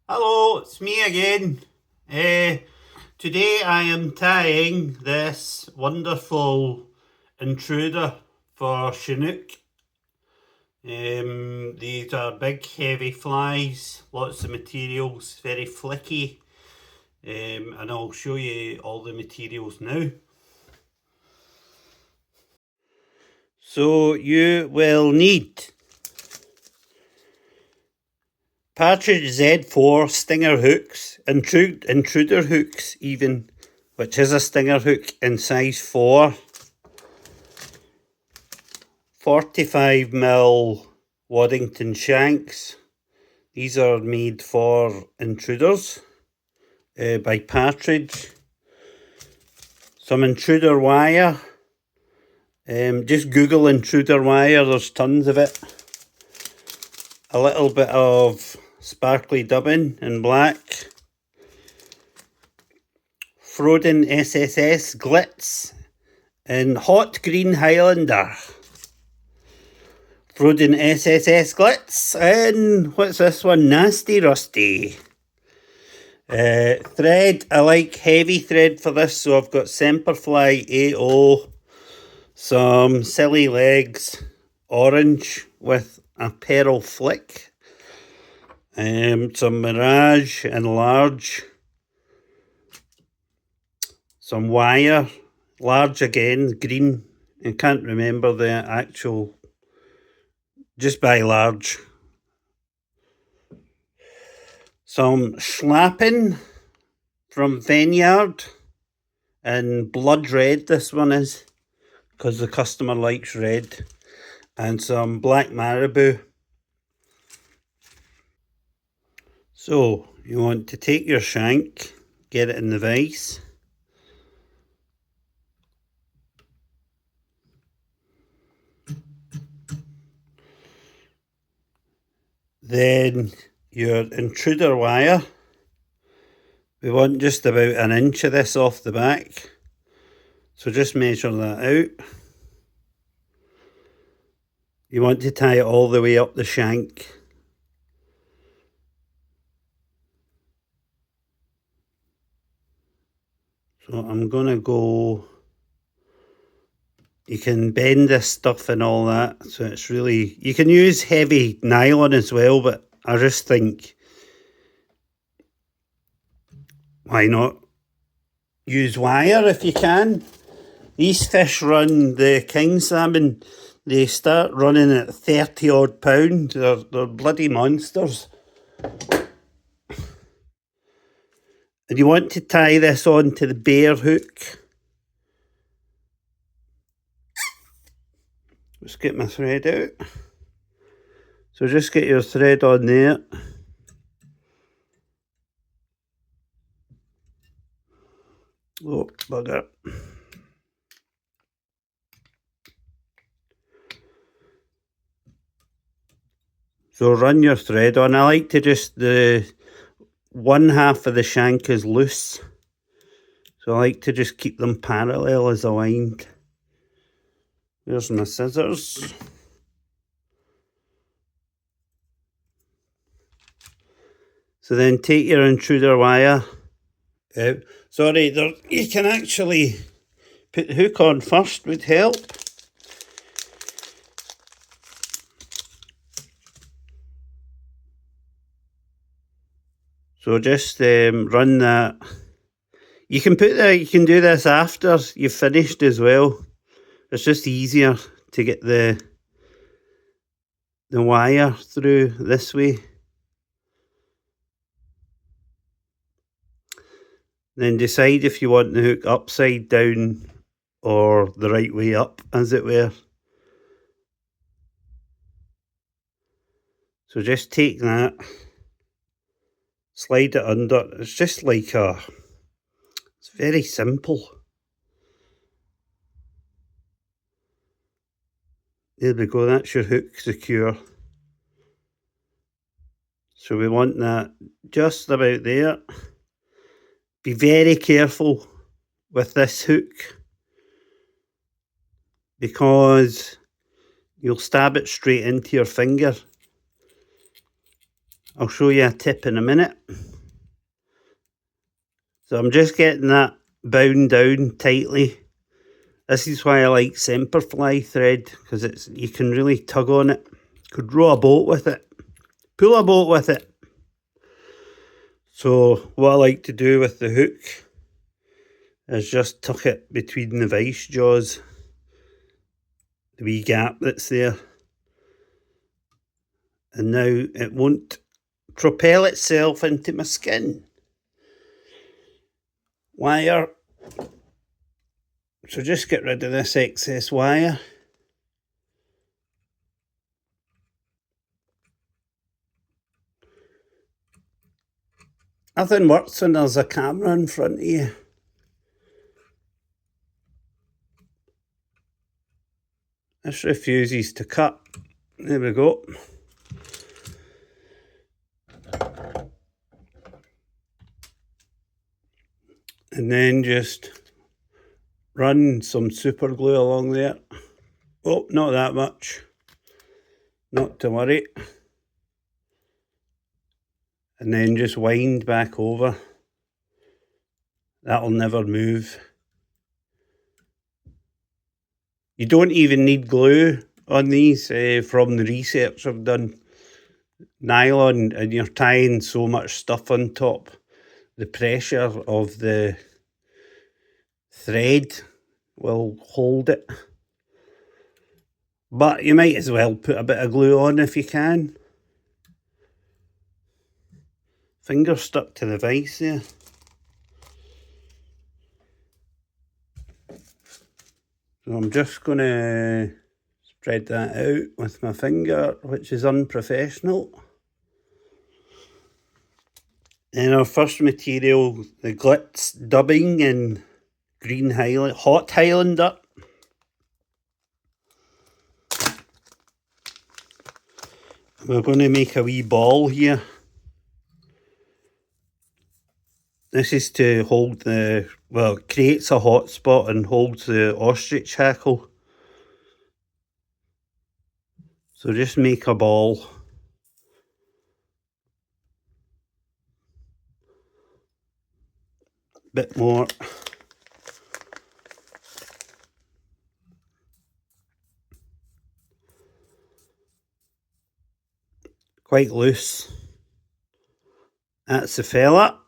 Hello, it's me again. Today I am tying this wonderful intruder for Chinook. These are big heavy flies, lots of materials, very flicky, and I'll show you all the materials now. So you will need Partridge Z4 stinger hooks, intruder hooks even, which is a stinger hook in size 4. 45mm Waddington shanks. These are made for intruders by Partridge. Some intruder wire. Just Google intruder wire, there's tons of it. A little bit of sparkly dubbing in black. Froden SSS glitz in hot green Highlander. Froden SSS glitz and what's this one? Nasty Rusty. Thread, I like heavy thread for this, so I've got Semperfly AO, some silly legs, orange with a pearl flick, some mirage and large, some wire, large again, green. I can't remember the actual, just buy large. Some schlappen from Vineyard in blood red, this one is, because the customer likes red. And some black marabou. So you want to take your shank, get it in the vise. Then your intruder wire. We want just about an inch of this off the back. So just measure that out. You want to tie it all the way up the shank. So I'm going to go, you can bend this stuff and all that, so it's really, you can use heavy nylon as well, but I just think, why not use wire if you can? These fish run, the king salmon, they start running at 30 odd pounds. They're bloody monsters. And you want to tie this onto the bare hook. Let's get my thread out. So just get your thread on there. Oh, bugger. So run your thread on. I like to just, the one half of the shank is loose. So I like to just keep them parallel as aligned. There's my scissors. So then take your intruder wire out. Sorry, there, you can actually put the hook on first, would help. So just run that. You can put that. You can do this after you've finished as well. It's just easier to get the wire through this way. Then decide if you want the hook upside down or the right way up, as it were. So just take that, slide it under. It's just like it's very simple. There we go, that's your hook secure. So we want that just about there. Be very careful with this hook because you'll stab it straight into your finger. I'll show you a tip in a minute. So I'm just getting that bound down tightly. This is why I like Semperfly thread, because you can really tug on it. Could row a boat with it, pull a boat with it. So what I like to do with the hook is just tuck it between the vice jaws, the wee gap that's there. And now it won't propel itself into my skin. Wire. So just get rid of this excess wire. Nothing works when there's a camera in front of you. This refuses to cut. There we go. And then just run some super glue along there. Oh, not that much. Not to worry. And then just wind back over. That'll never move. You don't even need glue on these from the research I've done. Nylon, and you're tying so much stuff on top. The pressure of the thread will hold it. But you might as well put a bit of glue on if you can. Finger stuck to the vise there. So I'm just going to spread that out with my finger, which is unprofessional. And our first material, the Glitz dubbing in Green Highland, Hot Highlander. We're going to make a wee ball here. This is to hold the, well, it creates a hot spot and holds the ostrich hackle. So just make a ball. Bit more. Quite loose. That's the fella.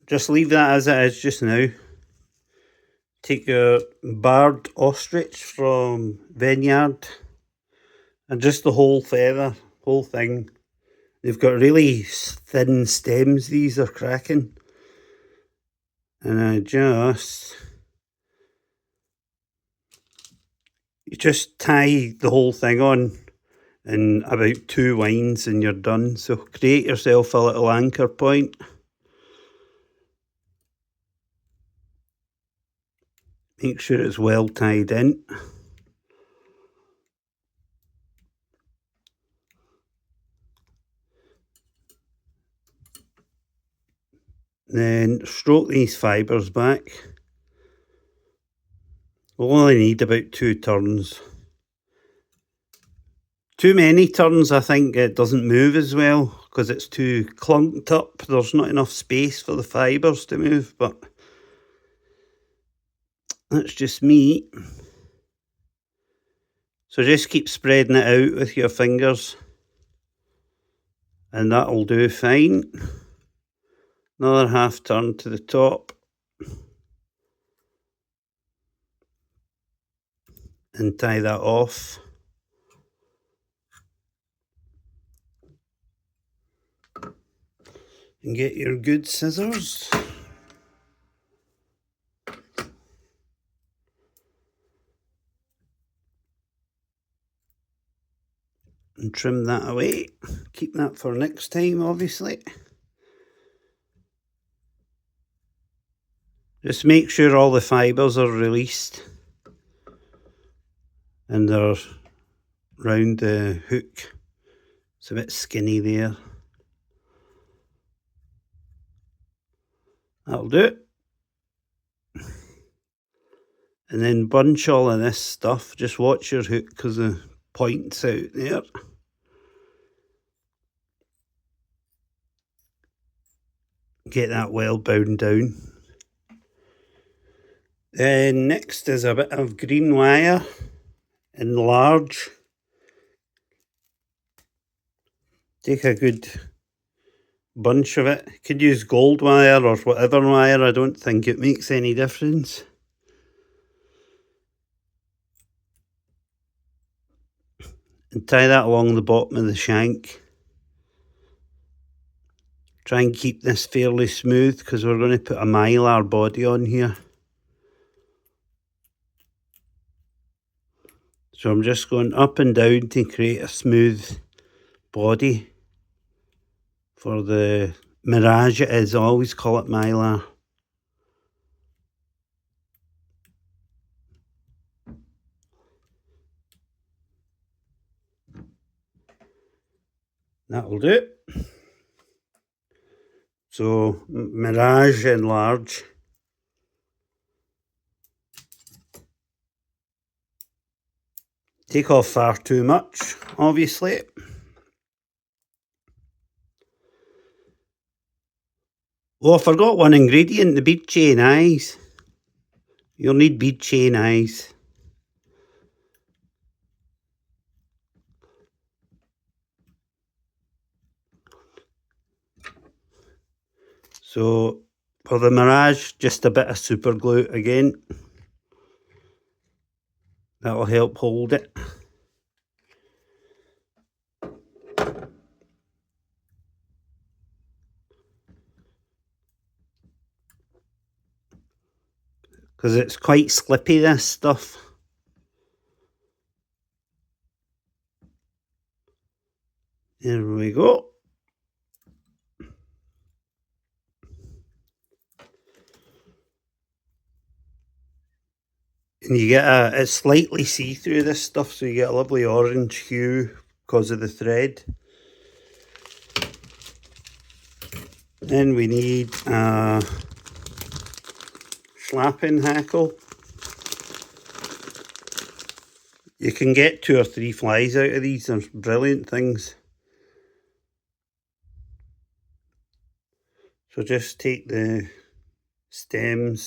Just leave that as it is just now. Take your barred ostrich from Vineyard and just the whole feather, whole thing. They've got really thin stems, these are cracking. And you just tie the whole thing on in about 2 winds and you're done. So create yourself a little anchor point. Make sure it's well tied in. Then stroke these fibres back. We'll only need about 2 turns. Too many turns, I think it doesn't move as well because it's too clunked up. There's not enough space for the fibres to move, but that's just me. So just keep spreading it out with your fingers and that'll do fine. Another half turn to the top. And tie that off. And get your good scissors. And trim that away. Keep that for next time, obviously. Just make sure all the fibres are released. And they're round the hook. It's a bit skinny there. That'll do it. And then bunch all of this stuff. Just watch your hook because the point's out there. Get that well bound down. Then next is a bit of green wire in large. Take a good bunch of it. You could use gold wire or whatever wire, I don't think it makes any difference. And tie that along the bottom of the shank. Try and keep this fairly smooth because we're going to put a mylar body on here. So I'm just going up and down to create a smooth body for the mirage. It is, I always call it mylar. That'll do it. So mirage in large. Take off far too much, obviously. Oh, I forgot one ingredient, the beadchain eyes. You'll need beadchain eyes. So for the mirage, just a bit of super glue again. That'll help hold it. Because it's quite slippy, this stuff. There we go. And you get it's slightly see-through, this stuff, so you get a lovely orange hue because of the thread. Then we need a schlappen hackle. You can get 2 or 3 flies out of these, they're brilliant things. So just take the stem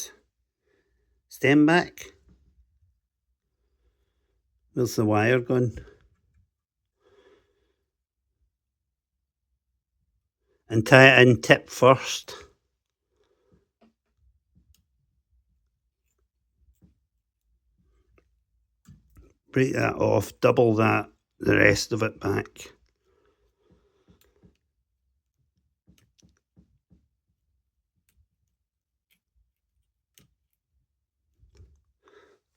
back. Where's the wire gone? And tie it in tip first. Break that off, double that, the rest of it back.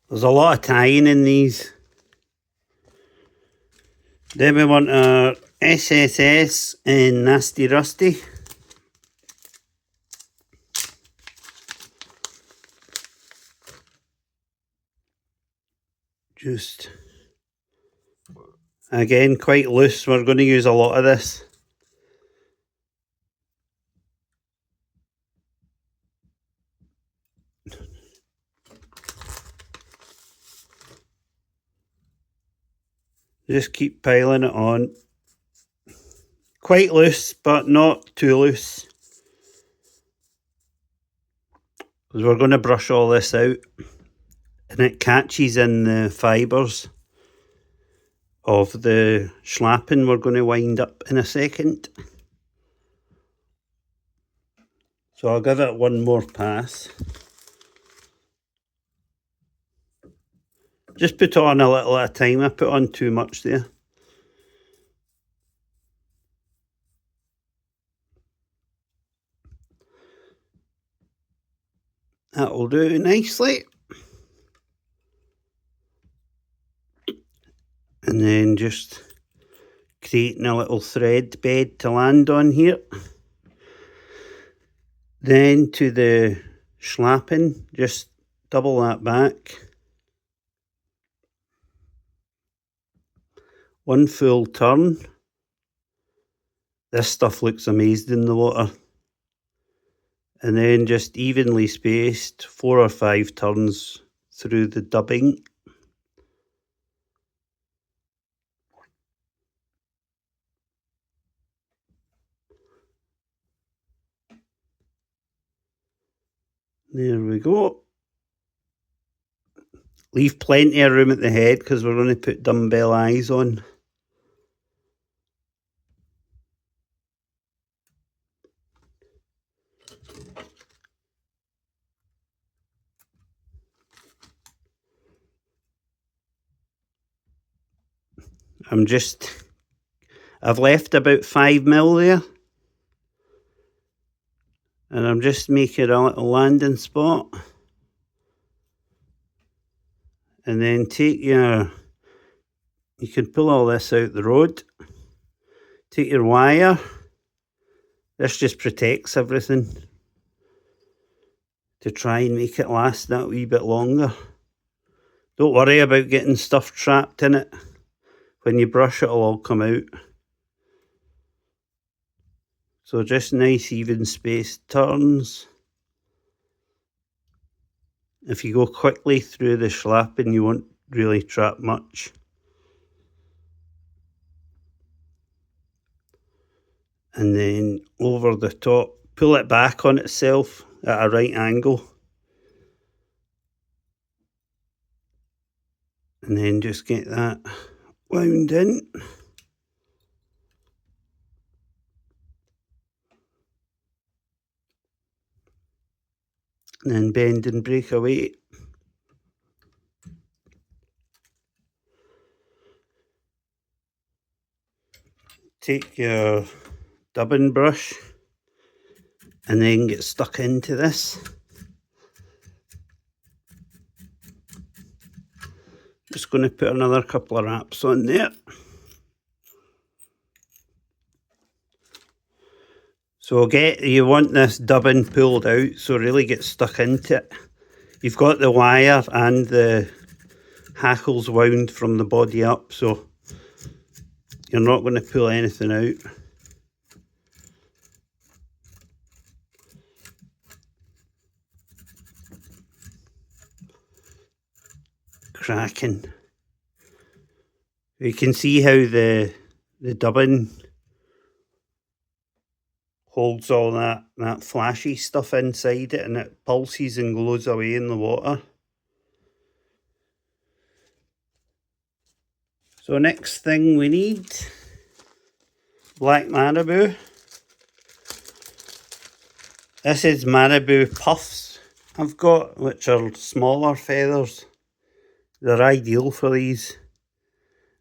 There's a lot of tying in these. Then we want our SSS and Nasty Rusty. Just, again, quite loose. We're going to use a lot of this. Just keep piling it on. Quite loose, but not too loose. Because we're going to brush all this out. And it catches in the fibres of the schlappen we're going to wind up in a second. So I'll give it one more pass. Just put on a little at a time. I put on too much there. That'll do nicely. And then just creating a little thread bed to land on here. Then to the schlappen, just double that back. One full turn. This stuff looks amazing in the water. And then just evenly spaced 4 or 5 turns through the dubbing. There we go. Leave plenty of room at the head because we're going to put dumbbell eyes on. I've left about 5mm there. And I'm just making a little landing spot. And then you can pull all this out the road. Take your wire. This just protects everything to try and make it last that wee bit longer. Don't worry about getting stuff trapped in it. When you brush, it'll all come out. So just nice even spaced turns. If you go quickly through the schlappen, you won't really trap much. And then over the top, pull it back on itself at a right angle. And then just get that wound in. And then bend and break away. Take your dubbing brush and then get stuck into this. Just going to put another couple of wraps on there. So you want this dubbing pulled out, so really get stuck into it. You've got the wire and the hackles wound from the body up, so you're not going to pull anything out. Cracking. You can see how the dubbing holds all that flashy stuff inside it, and it pulses and glows away in the water. So next thing we need, black marabou. This is marabou puffs I've got, which are smaller feathers. They're ideal for these.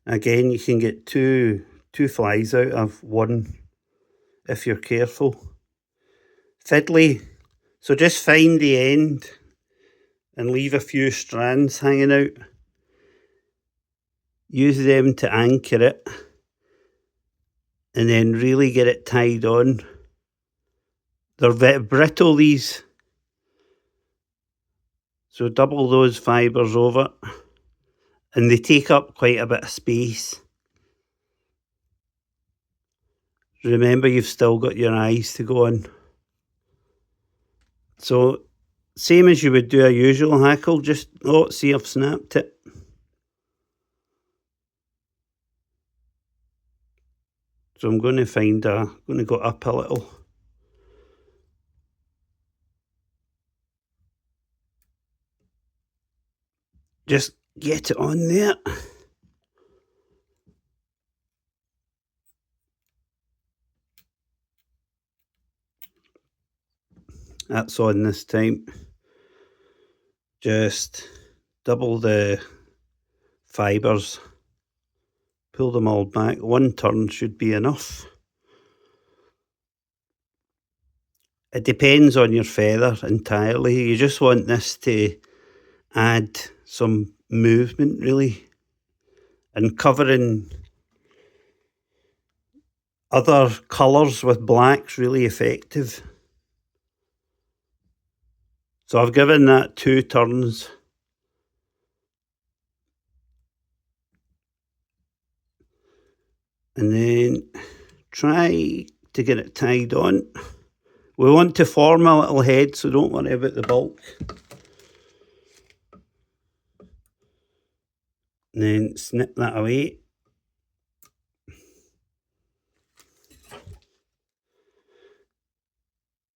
Again, you can get two flies out of one if you're careful. Fiddly, so just find the end and leave a few strands hanging out. Use them to anchor it and then really get it tied on. They're a bit brittle, these, so double those fibres over, and they take up quite a bit of space. Remember, you've still got your eyes to go on. So same as you would do a usual hackle, just, see, I've snapped it. So I'm going to go up a little. Just get it on there. That's on this time. Just double the fibres. Pull them all back. One turn should be enough. It depends on your feather entirely. You just want this to add some movement, really, and covering other colours with black's really effective. So I've given that 2 turns. And then try to get it tied on. We want to form a little head, so don't worry about the bulk. and then snip that away.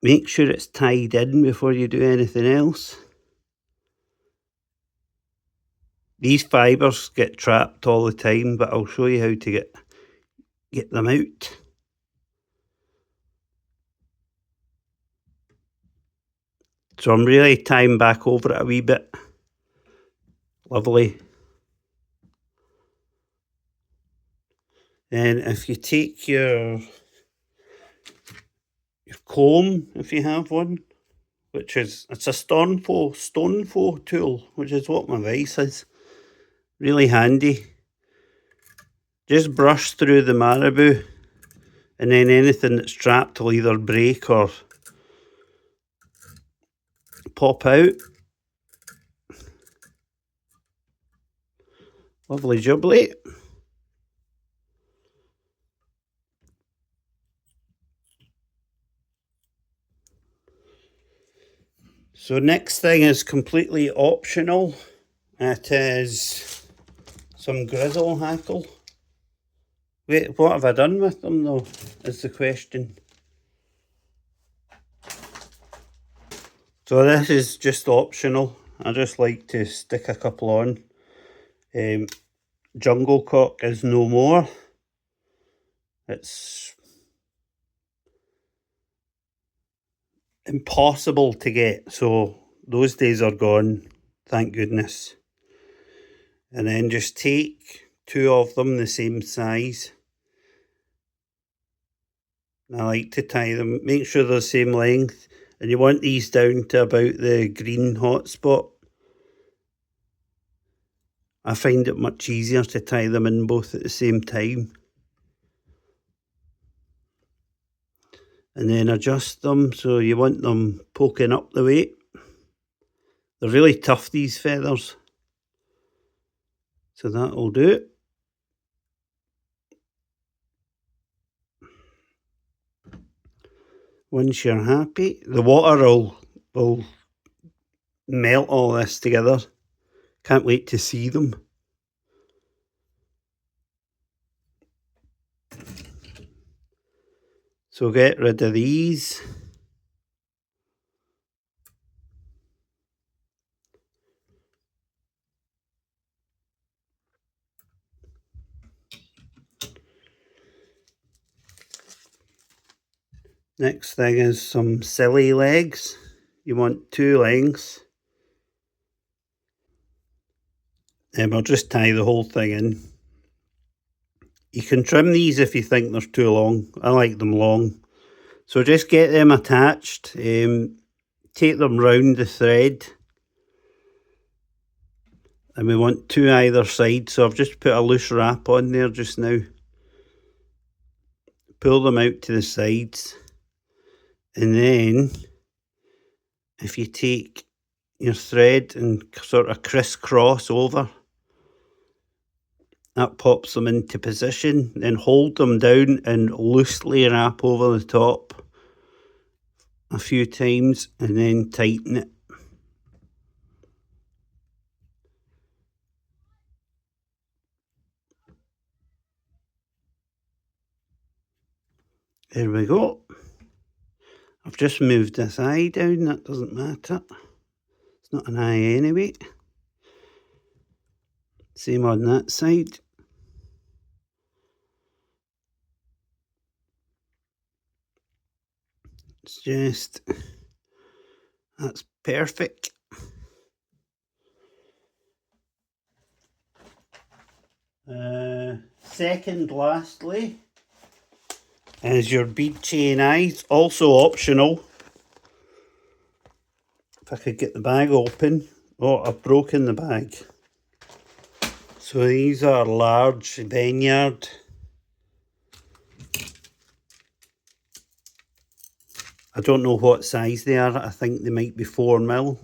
Make sure it's tied in before you do anything else. These fibres get trapped all the time, but I'll show you how to get them out. So I'm really tying back over it a wee bit. Lovely. And if you take your comb, if you have one, it's a stonefo tool, which is what my vice is. Really handy. Just brush through the marabou, and then anything that's trapped will either break or pop out. Lovely jubbly. So next thing is completely optional. It is some grizzle hackle. Wait, what have I done with them though, is the question. So this is just optional. I just like to stick a couple on. Jungle cock is no more. It's impossible to get, so those days are gone, thank goodness. And then just take 2 of them the same size. I like to tie them, make sure they're the same length, and you want these down to about the green hot spot. I find it much easier to tie them in both at the same time. And then adjust them so you want them poking up the way. They're really tough, these feathers. So that'll do it. Once you're happy, the water will melt all this together. Can't wait to see them. So get rid of these. Next thing is some silly legs. You want 2 lengths. And we'll just tie the whole thing in. You can trim these if you think they're too long. I like them long. So just get them attached. Take them round the thread. And we want 2 either side. So I've just put a loose wrap on there just now. Pull them out to the sides. And then if you take your thread and sort of crisscross over, that pops them into position. Then hold them down and loosely wrap over the top a few times and then tighten it. There we go. I've just moved this eye down, that doesn't matter. It's not an eye anyway. Same on that side. It's just, that's perfect. Second, lastly, is your bead chain eyes, also optional. If I could get the bag open. Oh, I've broken the bag. So these are large Vineyard. I don't know what size they are. I think they might be 4mm.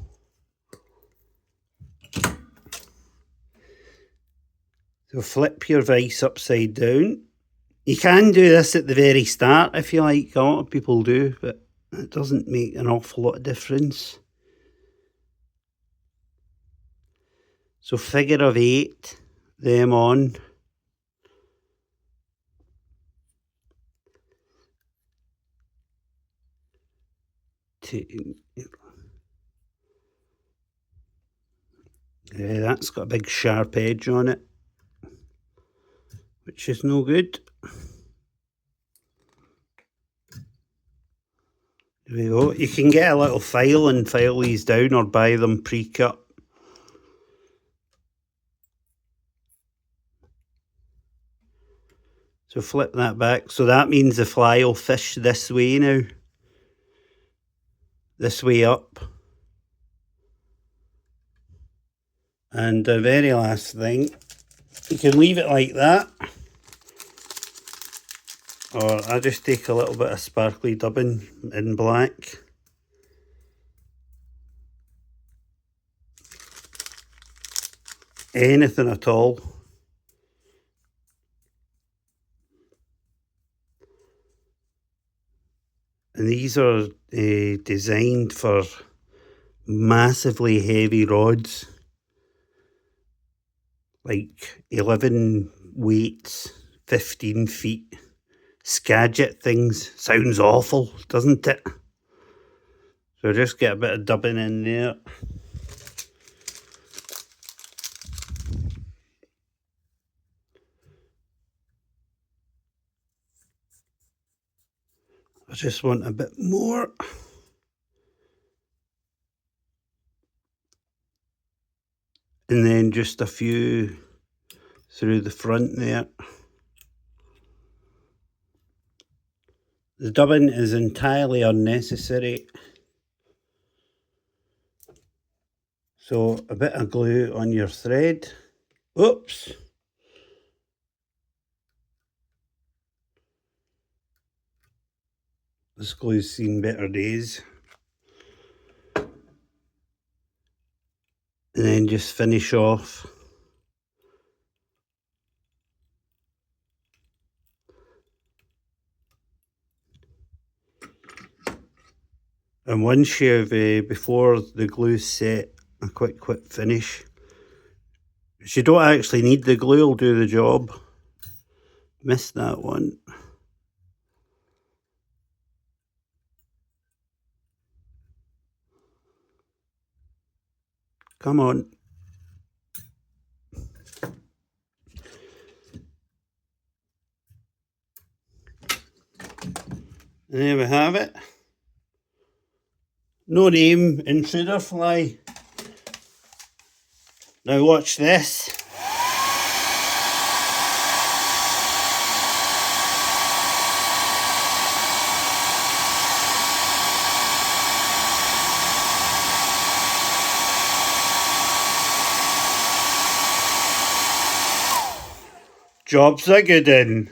So flip your vise upside down. You can do this at the very start if you like. A lot of people do, but it doesn't make an awful lot of difference. So figure of 8. them on. Yeah, that's got a big sharp edge on it, which is no good. There we go. You can get a little file and file these down or buy them pre-cut. So flip that back. So that means the fly will fish this way now. This way up. And the very last thing, you can leave it like that. Or I just take a little bit of sparkly dubbing in black. Anything at all. And these are designed for massively heavy rods. Like 11 weights, 15 feet. Skagit things. Sounds awful, doesn't it? So just get a bit of dubbing in there. I just want a bit more. And then just a few through the front there. The dubbing is entirely unnecessary. So a bit of glue on your thread. Oops. This glue's seen better days. And then just finish off. And once you've, before the glue's set, a quick finish. You don't actually need the glue, will do the job. Missed that one. Come on. And there we have it. No name, intruder fly. Now watch this. Job's a good 'un.